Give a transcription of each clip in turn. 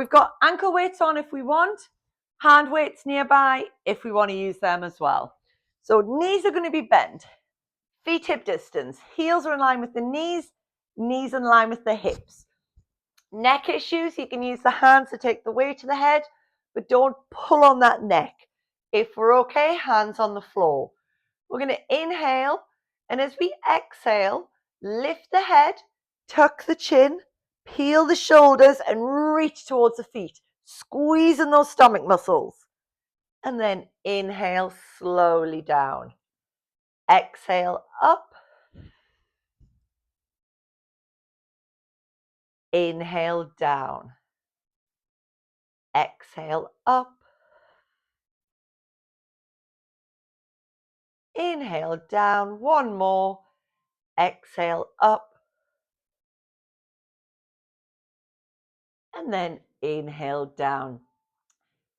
We've got ankle weights on if we want, hand weights nearby if we want to use them as well. So knees are going to be bent, feet hip distance, heels are in line with the knees, knees in line with the hips. Neck issues, you can use the hands to take the weight to the head, but don't pull on that neck. If we're okay, hands on the floor. We're going to inhale, and as we exhale, lift the head, tuck the chin, peel the shoulders, and reach towards the feet, squeezing those stomach muscles. And then inhale slowly down. Exhale up. Inhale down. Exhale up. Inhale down. One more. Exhale up. And then inhale down.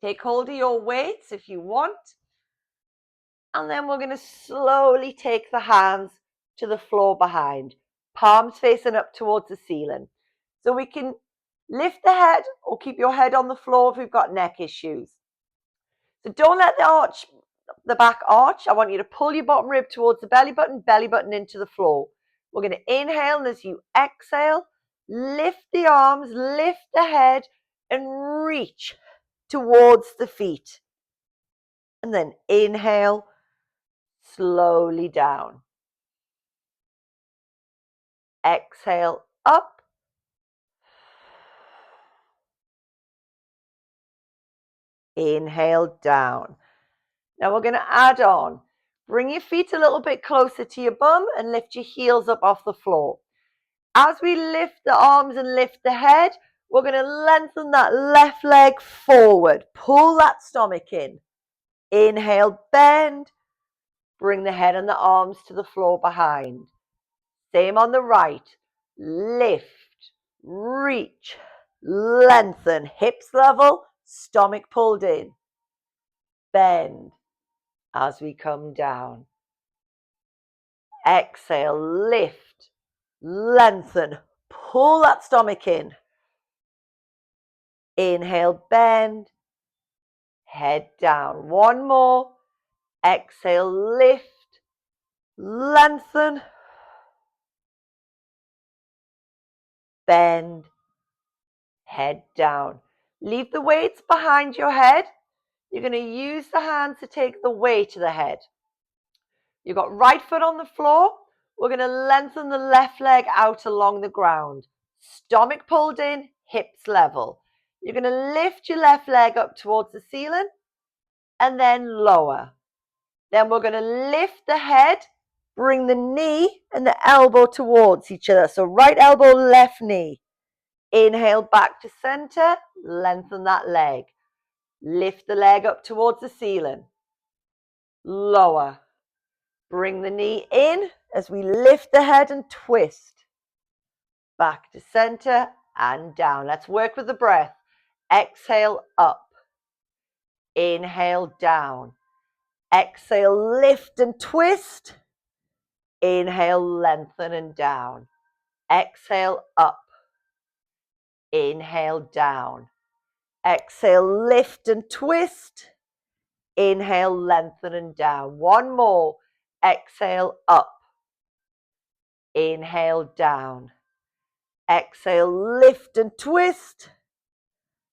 Take hold of your weights if you want. And then we're going to slowly take the hands to the floor behind, palms facing up towards the ceiling. So we can lift the head or keep your head on the floor if we've got neck issues. So don't let the back arch. I want you to pull your bottom rib towards the belly button into the floor. We're going to inhale, and as you exhale, lift the arms, lift the head, and reach towards the feet. And then inhale, slowly down. Exhale up. Inhale down. Now we're going to add on. Bring your feet a little bit closer to your bum and lift your heels up off the floor. As we lift the arms and lift the head, we're going to lengthen that left leg forward. Pull that stomach in. Inhale, bend. Bring the head and the arms to the floor behind. Same on the right. Lift, reach, lengthen. Hips level, stomach pulled in. Bend as we come down. Exhale, lift, lengthen. Pull that stomach in. Inhale, bend. Head down. One more. Exhale, lift, lengthen, bend, head down. Leave the weights behind your head. You're going to use the hands to take the weight to the head. You've got right foot on the floor. We're going to lengthen the left leg out along the ground. Stomach pulled in, hips level. You're going to lift your left leg up towards the ceiling and then lower. Then we're going to lift the head, bring the knee and the elbow towards each other. So right elbow, left knee. Inhale back to center, lengthen that leg. Lift the leg up towards the ceiling. Lower. Bring the knee in as we lift the head and twist. Back to center and down. Let's work with the breath. Exhale up. Inhale down. Exhale, lift and twist. Inhale, lengthen and down. Exhale, up. Inhale, down. Exhale, lift and twist. Inhale, lengthen and down. One more. Exhale, up. Inhale, down. Exhale, lift and twist.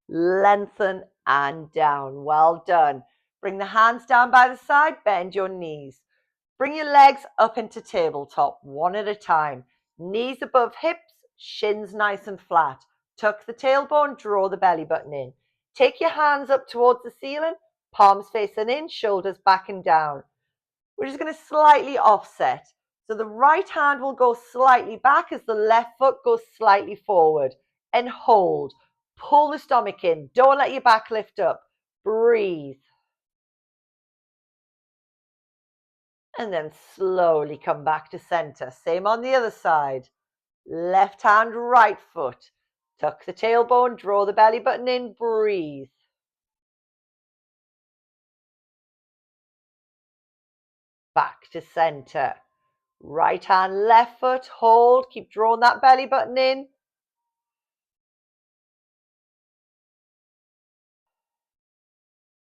Lengthen and down. Well done. Bring the hands down by the side. Bend your knees. Bring your legs up into tabletop, one at a time. Knees above hips, shins nice and flat. Tuck the tailbone, draw the belly button in. Take your hands up towards the ceiling, palms facing in, shoulders back and down. We're just going to slightly offset. So the right hand will go slightly back as the left foot goes slightly forward. And hold. Pull the stomach in. Don't let your back lift up. Breathe. And then slowly come back to center. Same on the other side. Left hand, right foot. Tuck the tailbone, draw the belly button in, breathe. Back to center. Right hand, left foot, hold. Keep drawing that belly button in.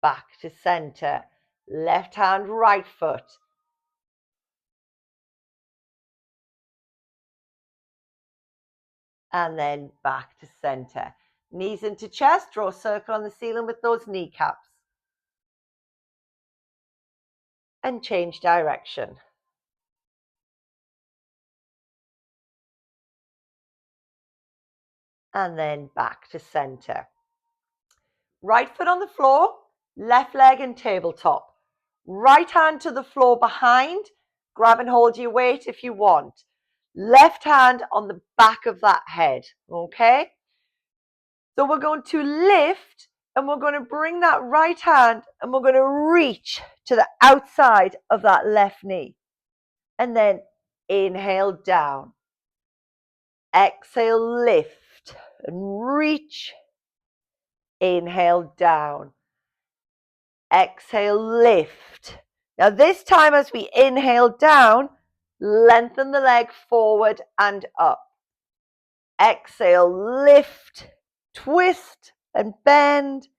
back to center. Left hand, right foot. And then back to center. Knees into chest, draw a circle on the ceiling with those kneecaps. And change direction. And then back to center. Right foot on the floor, left leg in tabletop. Right hand to the floor behind. Grab and hold your weight if you want. Left hand on the back of that head, okay? So we're going to lift and we're going to bring that right hand and we're going to reach to the outside of that left knee. And then inhale down. Exhale, lift and reach. Inhale down. Exhale, lift. Now this time as we inhale down, lengthen the leg forward and up. Exhale, lift, twist and bend.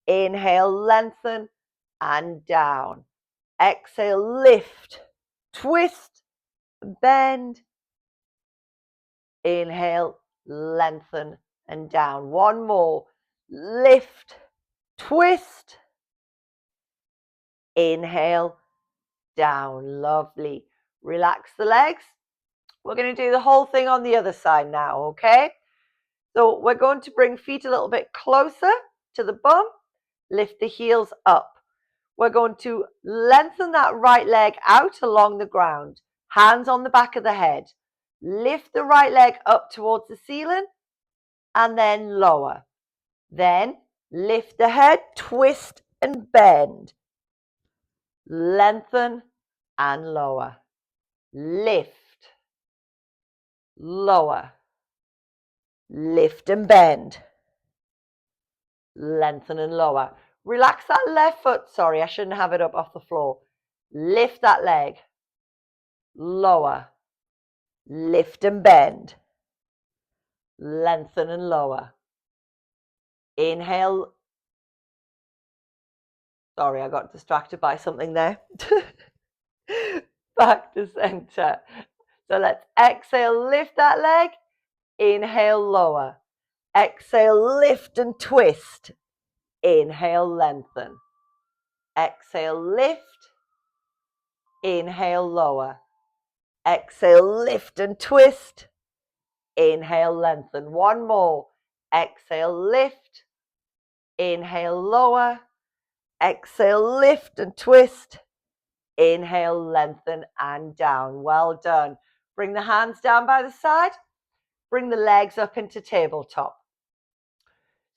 Inhale, lengthen and down. Exhale, lift, twist, bend. Inhale, lengthen and down. One more. Lift, twist. Inhale, down. Lovely. Relax the legs. We're going to do the whole thing on the other side now, okay? So we're going to bring feet a little bit closer to the bum. Lift the heels up. We're going to lengthen that right leg out along the ground. Hands on the back of the head. Lift the right leg up towards the ceiling and then lower. Then lift the head, twist and bend. Lengthen and lower. Lift, lower. Lift and bend. Lengthen and lower. Relax that left foot. Sorry, I shouldn't have it up off the floor. Lift that leg. Lower. Lift and bend. Lengthen and lower. Inhale. Sorry, I got distracted by something there. Back to center. So let's exhale, lift that leg. Inhale, lower. Exhale, lift and twist. Inhale, lengthen. Exhale, lift. Inhale, lower. Exhale, lift and twist. Inhale, lengthen. One more. Exhale, lift. Inhale, lower. Exhale, lift and twist. Inhale, lengthen and down. Well done. Bring the hands down by the side. Bring the legs up into tabletop.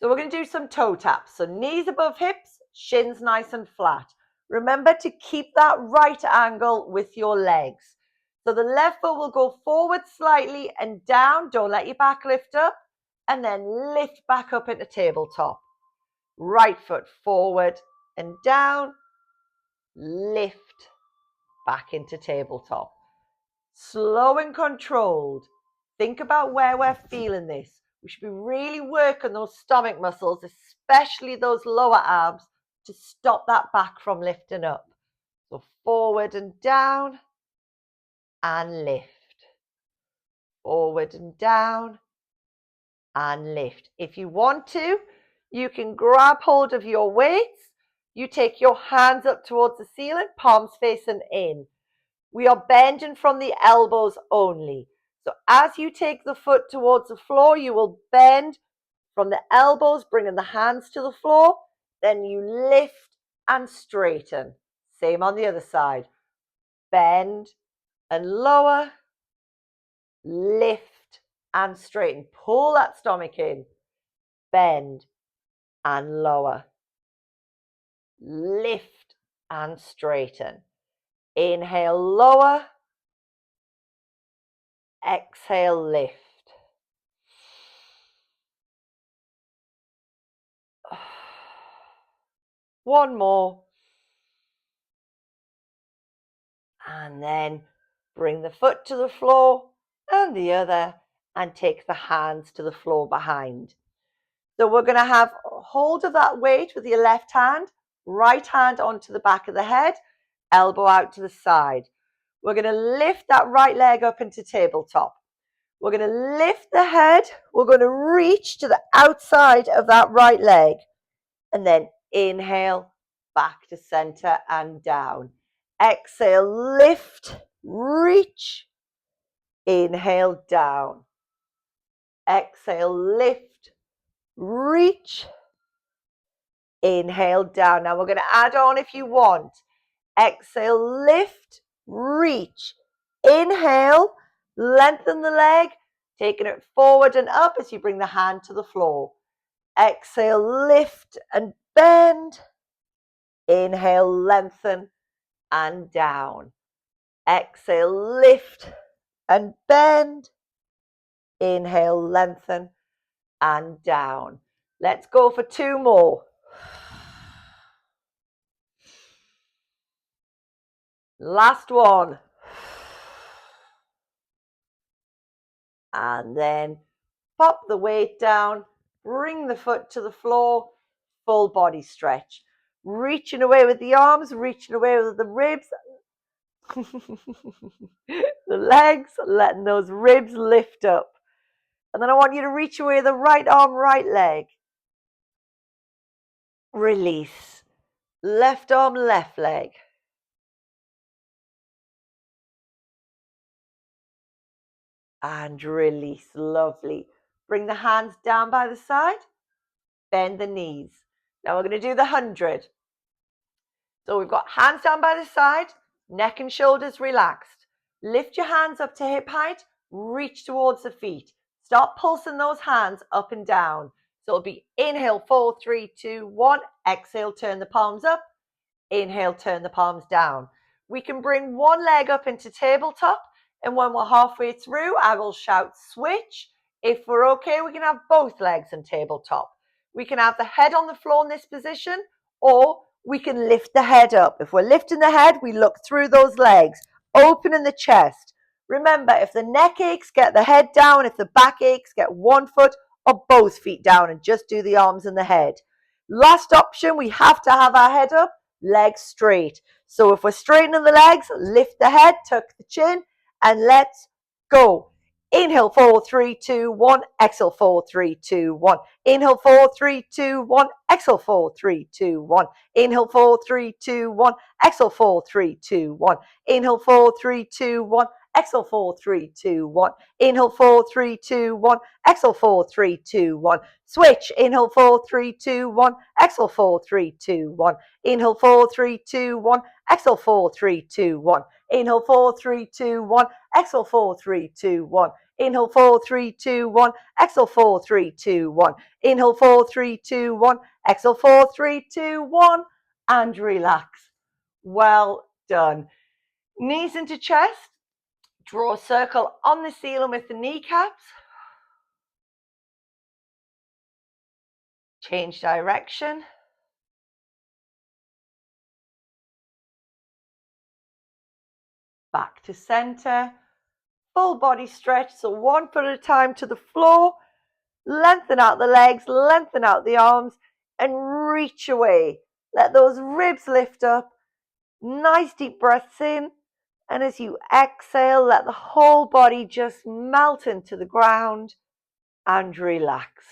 So we're going to do some toe taps. So knees above hips, shins nice and flat. Remember to keep that right angle with your legs. So the left foot will go forward slightly and down. Don't let your back lift up. And then lift back up into tabletop. Right foot forward and down. Lift back into tabletop. Slow and controlled. Think about where we're feeling this. We should be really working those stomach muscles, especially those lower abs, to stop that back from lifting up. So forward and down and lift. Forward and down and lift. If you want to, you can grab hold of your weights. You take your hands up towards the ceiling, palms facing in. We are bending from the elbows only. So as you take the foot towards the floor, you will bend from the elbows, bringing the hands to the floor. Then you lift and straighten. Same on the other side. Bend and lower. Lift and straighten. Pull that stomach in. Bend and lower. Lift and straighten. Inhale, lower. Exhale, lift. One more. And then bring the foot to the floor and the other and take the hands to the floor behind. So we're going to have hold of that weight with your left hand. Right hand onto the back of the head, elbow out to the side. We're going to lift that right leg up into tabletop. We're going to lift the head. We're going to reach to the outside of that right leg. And then inhale, back to center and down. Exhale, lift, reach. Inhale, down. Exhale, lift, reach. Inhale, down. Now we're going to add on if you want. Exhale, lift, reach. Inhale, lengthen the leg, taking it forward and up as you bring the hand to the floor. Exhale, lift and bend. Inhale, lengthen and down. Exhale, lift and bend. Inhale, lengthen and down. Let's go for 2 more. Last one. And then pop the weight down, bring the foot to the floor, full body stretch. Reaching away with the arms, reaching away with the ribs. The legs, letting those ribs lift up. And then I want you to reach away the right arm, right leg. Release. Left arm, left leg. And release. Lovely. Bring the hands down by the side. Bend the knees. Now we're going to do the 100. So we've got hands down by the side, neck and shoulders relaxed. Lift your hands up to hip height, reach towards the feet. Start pulsing those hands up and down. So it'll be inhale, 4, 3, 2, 1. Exhale, turn the palms up. Inhale, turn the palms down. We can bring one leg up into tabletop, and when we're halfway through, I will shout switch. If we're okay, we can have both legs on tabletop. We can have the head on the floor in this position, or we can lift the head up. If we're lifting the head, we look through those legs, opening the chest. Remember, if the neck aches, get the head down. If the back aches, get one foot or both feet down and just do the arms and the head. Last option, we have to have our head up, legs straight. So if we're straightening the legs, lift the head, tuck the chin, and let's go. Inhale, 4, 3, 2, 1. Exhale, 4, 3, 2, 1. Inhale, 4, 3, 2, 1. Exhale, 4, 3, 2, 1. Inhale, 4, 3, 2, 1. Exhale, 4, 3, 2, 1. Inhale, 4, 3, 2, 1. Exhale, 4, 3, 2, 1. Inhale, 4, 3, 2, 1. Exhale, 4, 3, 2, 1. Switch. Inhale, 4, 3, 2, 1. Exhale, 4, 3, 2, 1. Inhale, 4, 3, 2, 1. Exhale, 4, 3, 2, 1. Inhale, 4, 3, 2, 1. Exhale, 4, 3, 2, 1. Inhale, 4, 3, 2, 1. Exhale, 4, 3, 2, 1. Inhale, 4, 3, 2, 1. Exhale, 4, 3, 2, 1. And relax. Well done. Knees into chest. Draw a circle on the ceiling with the kneecaps. Change direction. Back to center. Full body stretch, so 1 foot at a time to the floor. Lengthen out the legs, lengthen out the arms, and reach away. Let those ribs lift up. Nice deep breaths in. And as you exhale, let the whole body just melt into the ground and relax.